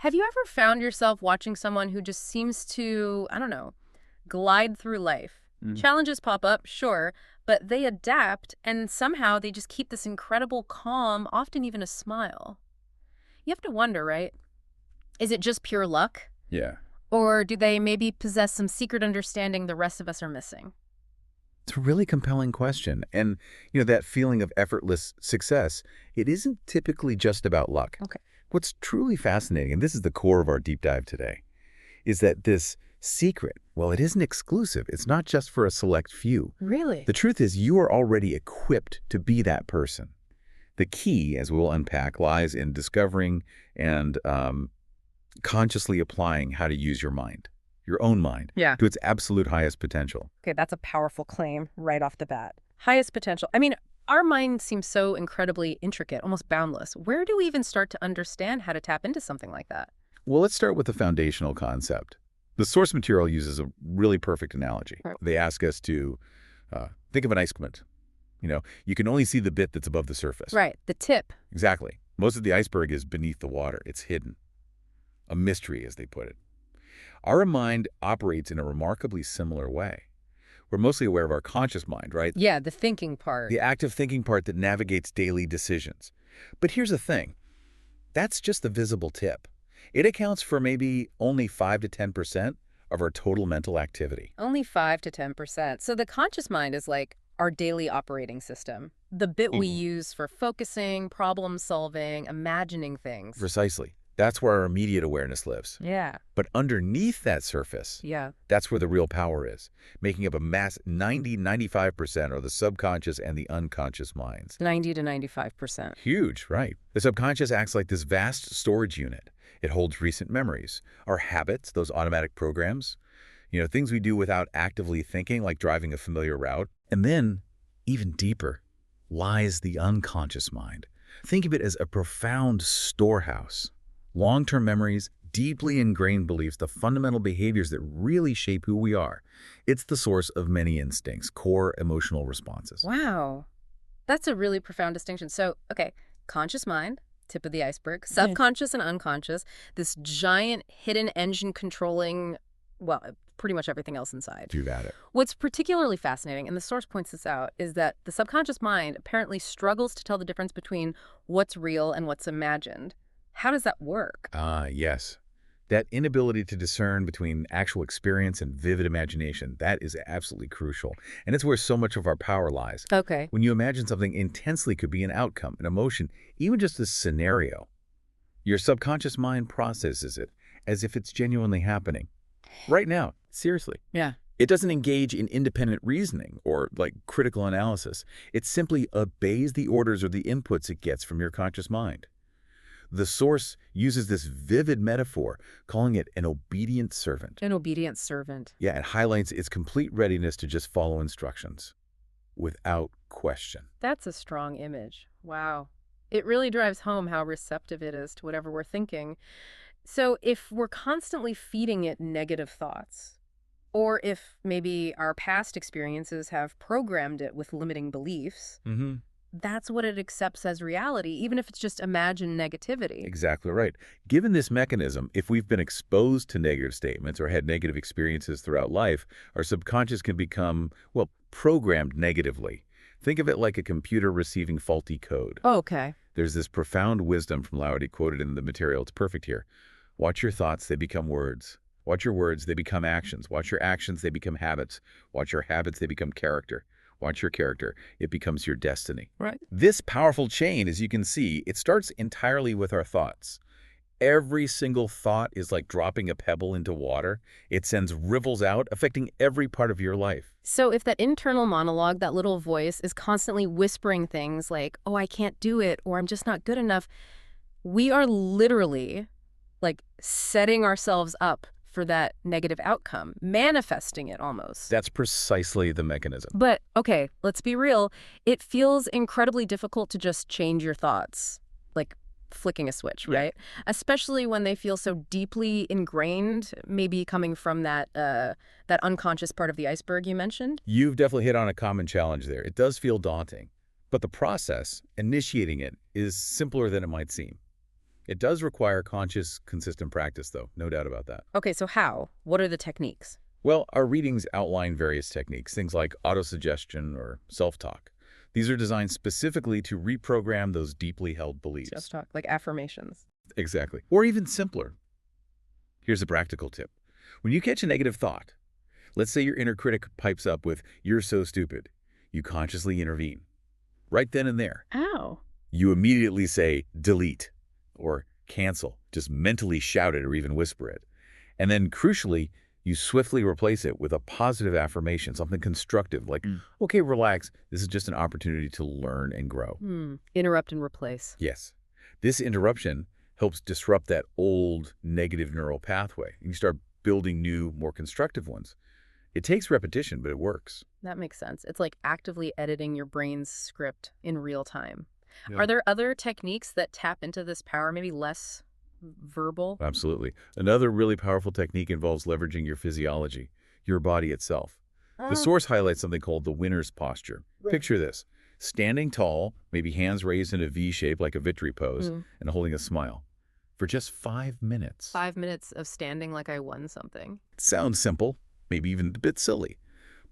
Have you ever found yourself watching someone who just seems to, I don't know, glide through life? Mm. Challenges pop up, sure, but they adapt and somehow they just keep this incredible calm, often even a smile. You have to wonder, right? Is it just pure luck? Yeah. Or do they maybe possess some secret understanding the rest of us are missing? It's a really compelling question. And, that feeling of effortless success, it isn't typically just about luck. Okay. What's truly fascinating, and this is the core of our deep dive today, is that this secret, well, it isn't exclusive. It's not just for a select few. Really? The truth is you are already equipped to be that person. The key, as we'll unpack, lies in discovering and consciously applying how to use your own mind, Yeah. to its absolute highest potential. Okay, that's a powerful claim right off the bat. Highest potential. I mean, our mind seems so incredibly intricate, almost boundless. Where do we even start to understand how to tap into something like that? Well, let's start with the foundational concept. The source material uses a really perfect analogy. Right. They ask us to think of an ice squint. You can only see the bit that's above the surface. Right, the tip. Exactly. Most of the iceberg is beneath the water. It's hidden. A mystery, as they put it. Our mind operates in a remarkably similar way. We're mostly aware of our conscious mind, right? Yeah, the thinking part. The active thinking part that navigates daily decisions. But here's the thing. That's just the visible tip. It accounts for maybe only 5 to 10% of our total mental activity. Only 5 to 10%. So the conscious mind is like our daily operating system, the bit we use for focusing, problem solving, imagining things. Precisely. That's where our immediate awareness lives. Yeah. But underneath that surface, Yeah. that's where the real power is. Making up a mass 95% are the subconscious and the unconscious minds. 90 to 95%. Huge, right? The subconscious acts like this vast storage unit. It holds recent memories, our habits, those automatic programs, things we do without actively thinking, like driving a familiar route. And then, even deeper, lies the unconscious mind. Think of it as a profound storehouse. Long-term memories, deeply ingrained beliefs, the fundamental behaviors that really shape who we are. It's the source of many instincts, core emotional responses. Wow. That's a really profound distinction. So, okay, conscious mind, tip of the iceberg, subconscious and unconscious, this giant hidden engine controlling, well, pretty much everything else inside. You've had it. What's particularly fascinating, and the source points this out, is that the subconscious mind apparently struggles to tell the difference between what's real and what's imagined. How does that work? Yes. That inability to discern between actual experience and vivid imagination, that is absolutely crucial. And it's where so much of our power lies. Okay. When you imagine something intensely could be an outcome, an emotion, even just a scenario, your subconscious mind processes it as if it's genuinely happening. Right now, seriously. Yeah. It doesn't engage in independent reasoning or critical analysis. It simply obeys the orders or the inputs it gets from your conscious mind. The source uses this vivid metaphor, calling it an obedient servant. An obedient servant. Yeah, it highlights its complete readiness to just follow instructions without question. That's a strong image. Wow. It really drives home how receptive it is to whatever we're thinking. So if we're constantly feeding it negative thoughts, or if maybe our past experiences have programmed it with limiting beliefs, that's what it accepts as reality, even if it's just imagined negativity. Exactly right. Given this mechanism, if we've been exposed to negative statements or had negative experiences throughout life, our subconscious can become, programmed negatively. Think of it like a computer receiving faulty code. Okay. There's this profound wisdom from Laudi quoted in the material. It's perfect here. Watch your thoughts, they become words. Watch your words, they become actions. Watch your actions, they become habits. Watch your habits, they become character. Watch your character. It becomes your destiny. Right. This powerful chain, as you can see, it starts entirely with our thoughts. Every single thought is like dropping a pebble into water. It sends ripples out, affecting every part of your life. So if that internal monologue, that little voice, is constantly whispering things like, oh, I can't do it, or I'm just not good enough, we are literally setting ourselves up for that negative outcome, manifesting it almost. That's precisely the mechanism. But, okay, let's be real. It feels incredibly difficult to just change your thoughts, like flicking a switch, right? Especially when they feel so deeply ingrained, maybe coming from that unconscious part of the iceberg you mentioned. You've definitely hit on a common challenge there. It does feel daunting, but the process, initiating it, is simpler than it might seem. It does require conscious, consistent practice, though, no doubt about that. Okay, so how? What are the techniques? Well, our readings outline various techniques, things like autosuggestion or self-talk. These are designed specifically to reprogram those deeply held beliefs. Self-talk, like affirmations. Exactly. Or even simpler. Here's a practical tip. When you catch a negative thought, let's say your inner critic pipes up with, "You're so stupid," you consciously intervene. Right then and there. Ow. You immediately say, "Delete," or "cancel." Just mentally shout it or even whisper it. And then, crucially, you swiftly replace it with a positive affirmation, something constructive, like, "Okay, relax. This is just an opportunity to learn and grow." Interrupt and replace. Yes. This interruption helps disrupt that old negative neural pathway, and you start building new, more constructive ones. It takes repetition, but it works. That makes sense. It's like actively editing your brain's script in real time. Yeah. Are there other techniques that tap into this power, maybe less verbal? Absolutely. Another really powerful technique involves leveraging your physiology, your body itself. The source highlights something called the winner's posture. Right. Picture this. Standing tall, maybe hands raised in a V shape like a victory pose, and holding a smile. For just 5 minutes. 5 minutes of standing like I won something. It sounds simple, maybe even a bit silly.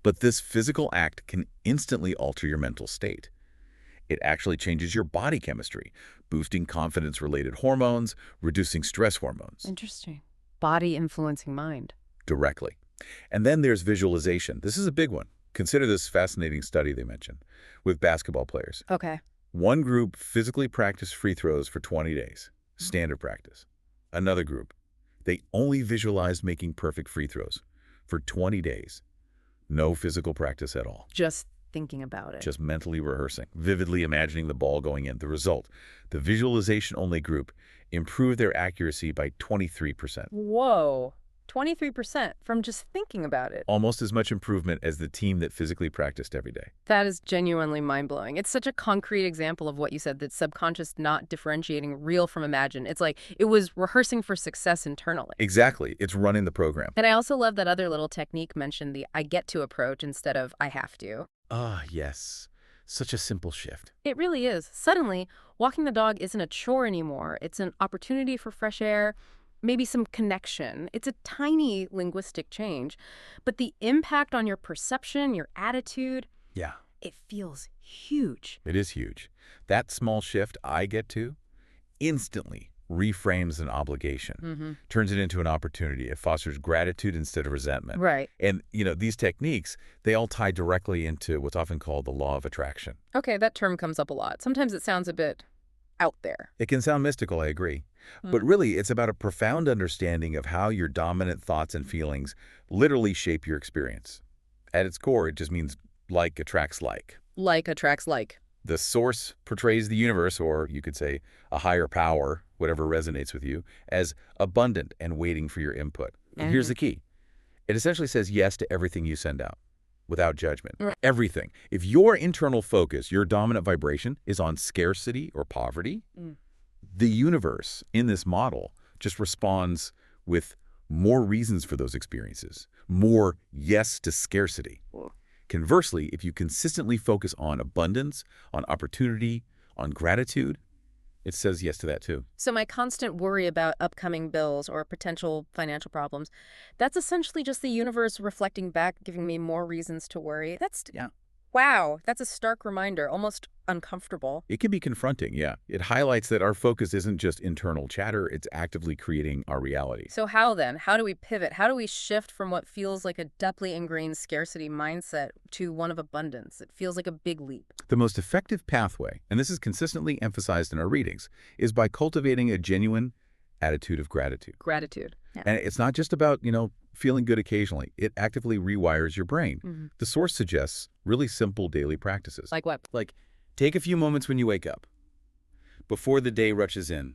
But this physical act can instantly alter your mental state. It actually changes your body chemistry, boosting confidence-related hormones, reducing stress hormones. Interesting. Body influencing mind. Directly. And then there's visualization. This is a big one. Consider this fascinating study they mentioned with basketball players. Okay. One group physically practiced free throws for 20 days, standard practice. Another group, they only visualized making perfect free throws for 20 days. No physical practice at all. Just thinking about it. Just mentally rehearsing, vividly imagining the ball going in. The result, the visualization-only group improved their accuracy by 23%. Whoa. 23% from just thinking about it. Almost as much improvement as the team that physically practiced every day. That is genuinely mind-blowing. It's such a concrete example of what you said, that subconscious not differentiating real from imagined. It's like it was rehearsing for success internally. Exactly. It's running the program. And I also love that other little technique mentioned, the I get to approach instead of I have to. Ah, yes. Such a simple shift. It really is. Suddenly, walking the dog isn't a chore anymore. It's an opportunity for fresh air, maybe some connection. It's a tiny linguistic change, but the impact on your perception, your attitude, Yeah. it feels huge. It is huge. That small shift I get to instantly reframes an obligation, turns it into an opportunity. It fosters gratitude instead of resentment. Right. And, these techniques, they all tie directly into what's often called the law of attraction. Okay, that term comes up a lot. Sometimes it sounds a bit out there. It can sound mystical, I agree. But really, it's about a profound understanding of how your dominant thoughts and feelings literally shape your experience. At its core, it just means like attracts like. Like attracts like. The source portrays the universe, or you could say a higher power, whatever resonates with you, as abundant and waiting for your input. And here's the key. It essentially says yes to everything you send out, without judgment. Everything. If your internal focus, your dominant vibration, is on scarcity or poverty, the universe in this model just responds with more reasons for those experiences, more yes to scarcity. Conversely, if you consistently focus on abundance, on opportunity, on gratitude, it says yes to that too. So my constant worry about upcoming bills or potential financial problems, that's essentially just the universe reflecting back, giving me more reasons to worry. Wow, that's a stark reminder, almost uncomfortable. It can be confronting, yeah. It highlights that our focus isn't just internal chatter, it's actively creating our reality. So how then? How do we pivot? How do we shift from what feels like a deeply ingrained scarcity mindset to one of abundance? It feels like a big leap. The most effective pathway, and this is consistently emphasized in our readings, is by cultivating a genuine attitude of gratitude. Gratitude. And it's not just about, feeling good occasionally. It actively rewires your brain. The source suggests really simple daily practices. Like what? Like, take a few moments when you wake up. Before the day rushes in,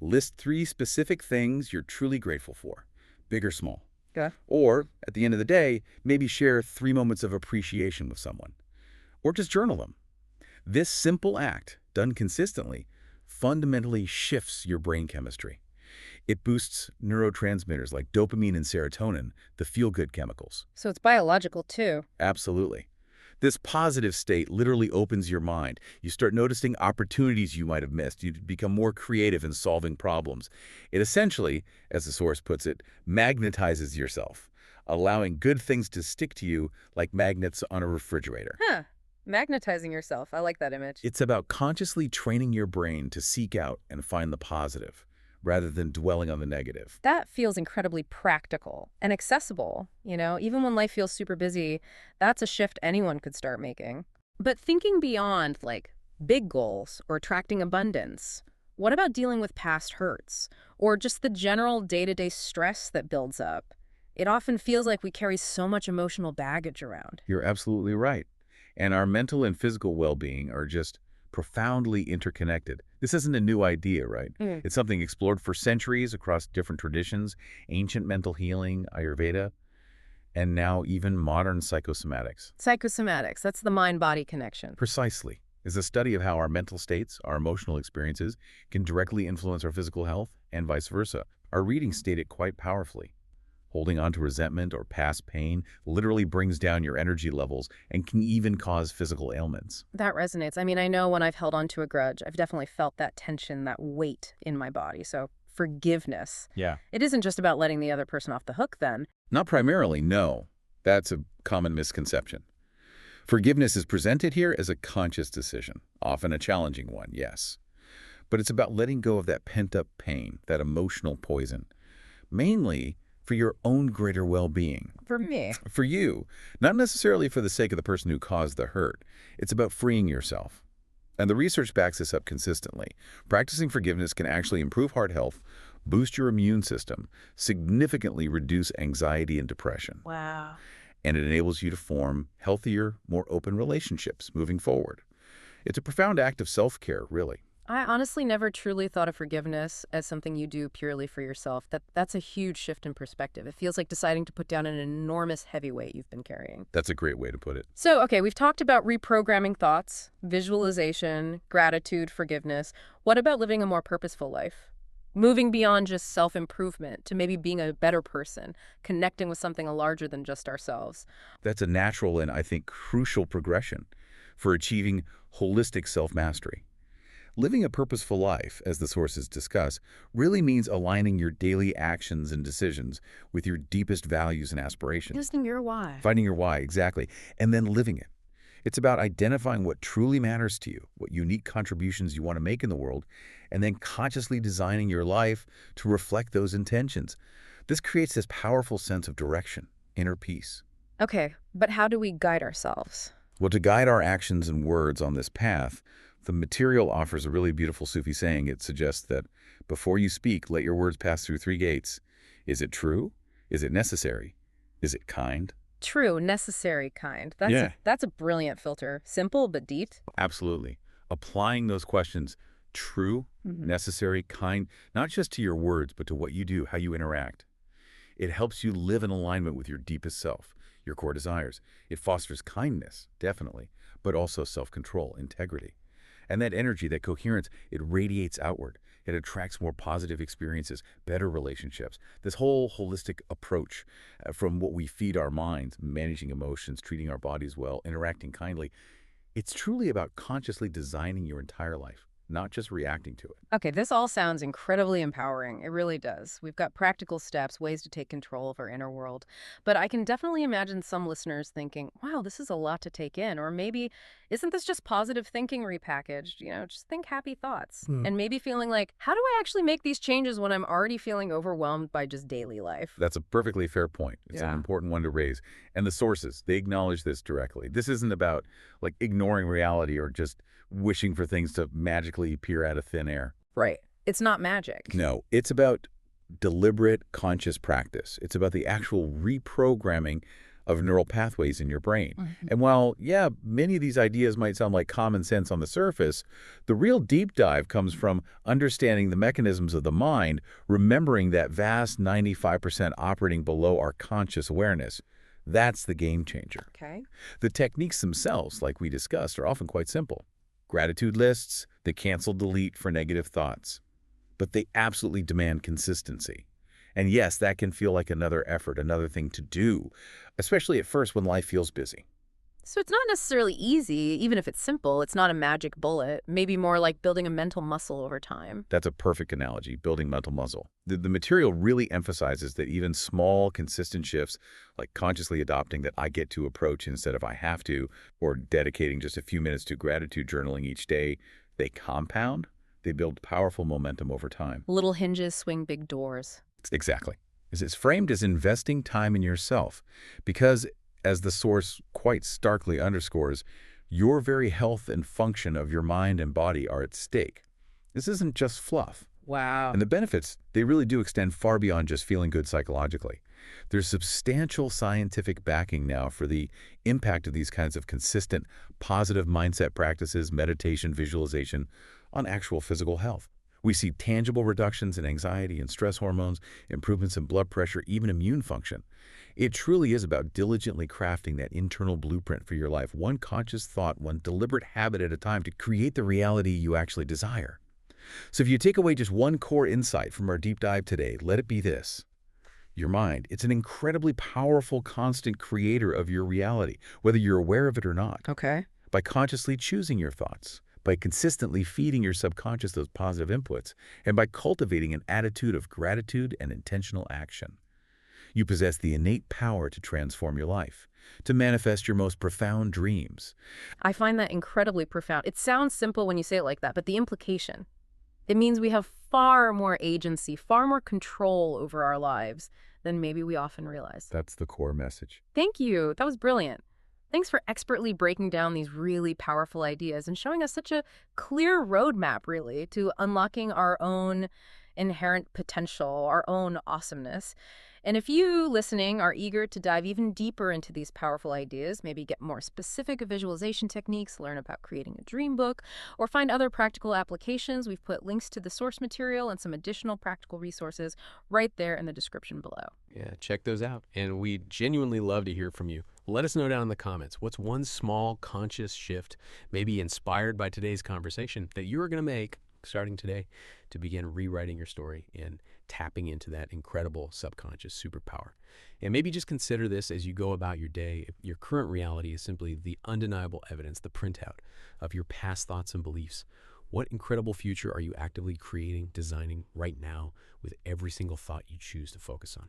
list 3 specific things you're truly grateful for, big or small. Okay. Or, at the end of the day, maybe share 3 moments of appreciation with someone. Or just journal them. This simple act, done consistently, fundamentally shifts your brain chemistry. It boosts neurotransmitters like dopamine and serotonin, the feel-good chemicals. So it's biological too. Absolutely. This positive state literally opens your mind. You start noticing opportunities you might have missed. You become more creative in solving problems. It essentially, as the source puts it, magnetizes yourself, allowing good things to stick to you like magnets on a refrigerator. Huh. Magnetizing yourself. I like that image. It's about consciously training your brain to seek out and find the positive, rather than dwelling on the negative. That feels incredibly practical and accessible. Even when life feels super busy, that's a shift anyone could start making. But thinking beyond, like, big goals or attracting abundance, what about dealing with past hurts or just the general day-to-day stress that builds up? It often feels like we carry so much emotional baggage around. You're absolutely right. And our mental and physical well-being are just profoundly interconnected. This isn't a new idea, right? It's something explored for centuries across different traditions, ancient mental healing, Ayurveda, and now even modern psychosomatics. Psychosomatics, that's the mind-body connection. Precisely. Is a study of how our mental states, our emotional experiences, can directly influence our physical health and vice versa. Our readings state it quite powerfully. Holding on to resentment or past pain literally brings down your energy levels and can even cause physical ailments. That resonates. I mean, I know when I've held on to a grudge, I've definitely felt that tension, that weight in my body. So forgiveness. Yeah. It isn't just about letting the other person off the hook then. Not primarily, no. That's a common misconception. Forgiveness is presented here as a conscious decision, often a challenging one, yes. But it's about letting go of that pent-up pain, that emotional poison, mainly for your own greater well-being. For me. For you, not necessarily for the sake of the person who caused the hurt. It's about freeing yourself. And the research backs this up consistently. Practicing forgiveness can actually improve heart health, boost your immune system, significantly reduce anxiety and depression. Wow. And it enables you to form healthier, more open relationships moving forward. It's a profound act of self-care, really. I honestly never truly thought of forgiveness as something you do purely for yourself. That's a huge shift in perspective. It feels like deciding to put down an enormous heavy weight you've been carrying. That's a great way to put it. So, okay, we've talked about reprogramming thoughts, visualization, gratitude, forgiveness. What about living a more purposeful life? Moving beyond just self-improvement to maybe being a better person, connecting with something larger than just ourselves. That's a natural and, I think, crucial progression for achieving holistic self-mastery. Living a purposeful life, as the sources discuss, really means aligning your daily actions and decisions with your deepest values and aspirations. Listening your why. Finding your why, exactly, and then living it. It's about identifying what truly matters to you, what unique contributions you want to make in the world, and then consciously designing your life to reflect those intentions. This creates this powerful sense of direction, inner peace. Okay, but how do we guide ourselves? Well, to guide our actions and words on this path, the material offers a really beautiful Sufi saying. It suggests that before you speak, let your words pass through 3 gates. Is it true? Is it necessary? Is it kind? True, necessary, kind. That's a brilliant filter. Simple but deep. Absolutely. Applying those questions, true, necessary, kind, not just to your words, but to what you do, how you interact. It helps you live in alignment with your deepest self, your core desires. It fosters kindness, definitely, but also self-control, integrity. And that energy, that coherence, it radiates outward. It attracts more positive experiences, better relationships. This whole holistic approach from what we feed our minds, managing emotions, treating our bodies well, interacting kindly, it's truly about consciously designing your entire life, not just reacting to it. Okay, this all sounds incredibly empowering. It really does. We've got practical steps, ways to take control of our inner world. But I can definitely imagine some listeners thinking, wow, this is a lot to take in. Or maybe, isn't this just positive thinking repackaged? Just think happy thoughts. And maybe feeling like, how do I actually make these changes when I'm already feeling overwhelmed by just daily life? That's a perfectly fair point. It's an important one to raise. And the sources, they acknowledge this directly. This isn't about like ignoring reality or just wishing for things to magically appear out of thin air. Right. It's not magic. No, it's about deliberate, conscious practice. It's about the actual reprogramming of neural pathways in your brain. And while, yeah, many of these ideas might sound like common sense on the surface, the real deep dive comes from understanding the mechanisms of the mind, remembering that vast 95% operating below our conscious awareness. That's the game changer. Okay. The techniques themselves, like we discussed, are often quite simple. Gratitude lists, the cancel delete for negative thoughts. But they absolutely demand consistency. And yes, that can feel like another effort, another thing to do, especially at first when life feels busy. So it's not necessarily easy, even if it's simple. It's not a magic bullet. Maybe more like building a mental muscle over time. That's a perfect analogy, building mental muscle. The material really emphasizes that even small, consistent shifts, like consciously adopting that I get to approach instead of I have to, or dedicating just a few minutes to gratitude journaling each day, they compound. They build powerful momentum over time. Little hinges swing big doors. Exactly. It's framed as investing time in yourself because, as the source quite starkly underscores, your very health and function of your mind and body are at stake. This isn't just fluff. Wow. And the benefits, they really do extend far beyond just feeling good psychologically. There's substantial scientific backing now for the impact of these kinds of consistent, positive mindset practices, meditation, visualization, on actual physical health. We see tangible reductions in anxiety and stress hormones, improvements in blood pressure, even immune function. It truly is about diligently crafting that internal blueprint for your life, one conscious thought, one deliberate habit at a time to create the reality you actually desire. So if you take away just one core insight from our deep dive today, let it be this. Your mind, it's an incredibly powerful, constant creator of your reality, whether you're aware of it or not. Okay. By consciously choosing your thoughts, by consistently feeding your subconscious those positive inputs, and by cultivating an attitude of gratitude and intentional action. You possess the innate power to transform your life, to manifest your most profound dreams. I find that incredibly profound. It sounds simple when you say it like that, but the implication, it means we have far more agency, far more control over our lives than maybe we often realize. That's the core message. Thank you. That was brilliant. Thanks for expertly breaking down these really powerful ideas and showing us such a clear roadmap, really, to unlocking our own inherent potential, our own awesomeness. And if you, listening, are eager to dive even deeper into these powerful ideas, maybe get more specific visualization techniques, learn about creating a dream book, or find other practical applications, we've put links to the source material and some additional practical resources right there in the description below. Yeah, check those out. And we genuinely love to hear from you. Let us know down in the comments, what's one small conscious shift, maybe inspired by today's conversation, that you're going to make starting today to begin rewriting your story and tapping into that incredible subconscious superpower. And maybe just consider this as you go about your day. If your current reality is simply the undeniable evidence, the printout of your past thoughts and beliefs. What incredible future are you actively creating, designing right now with every single thought you choose to focus on?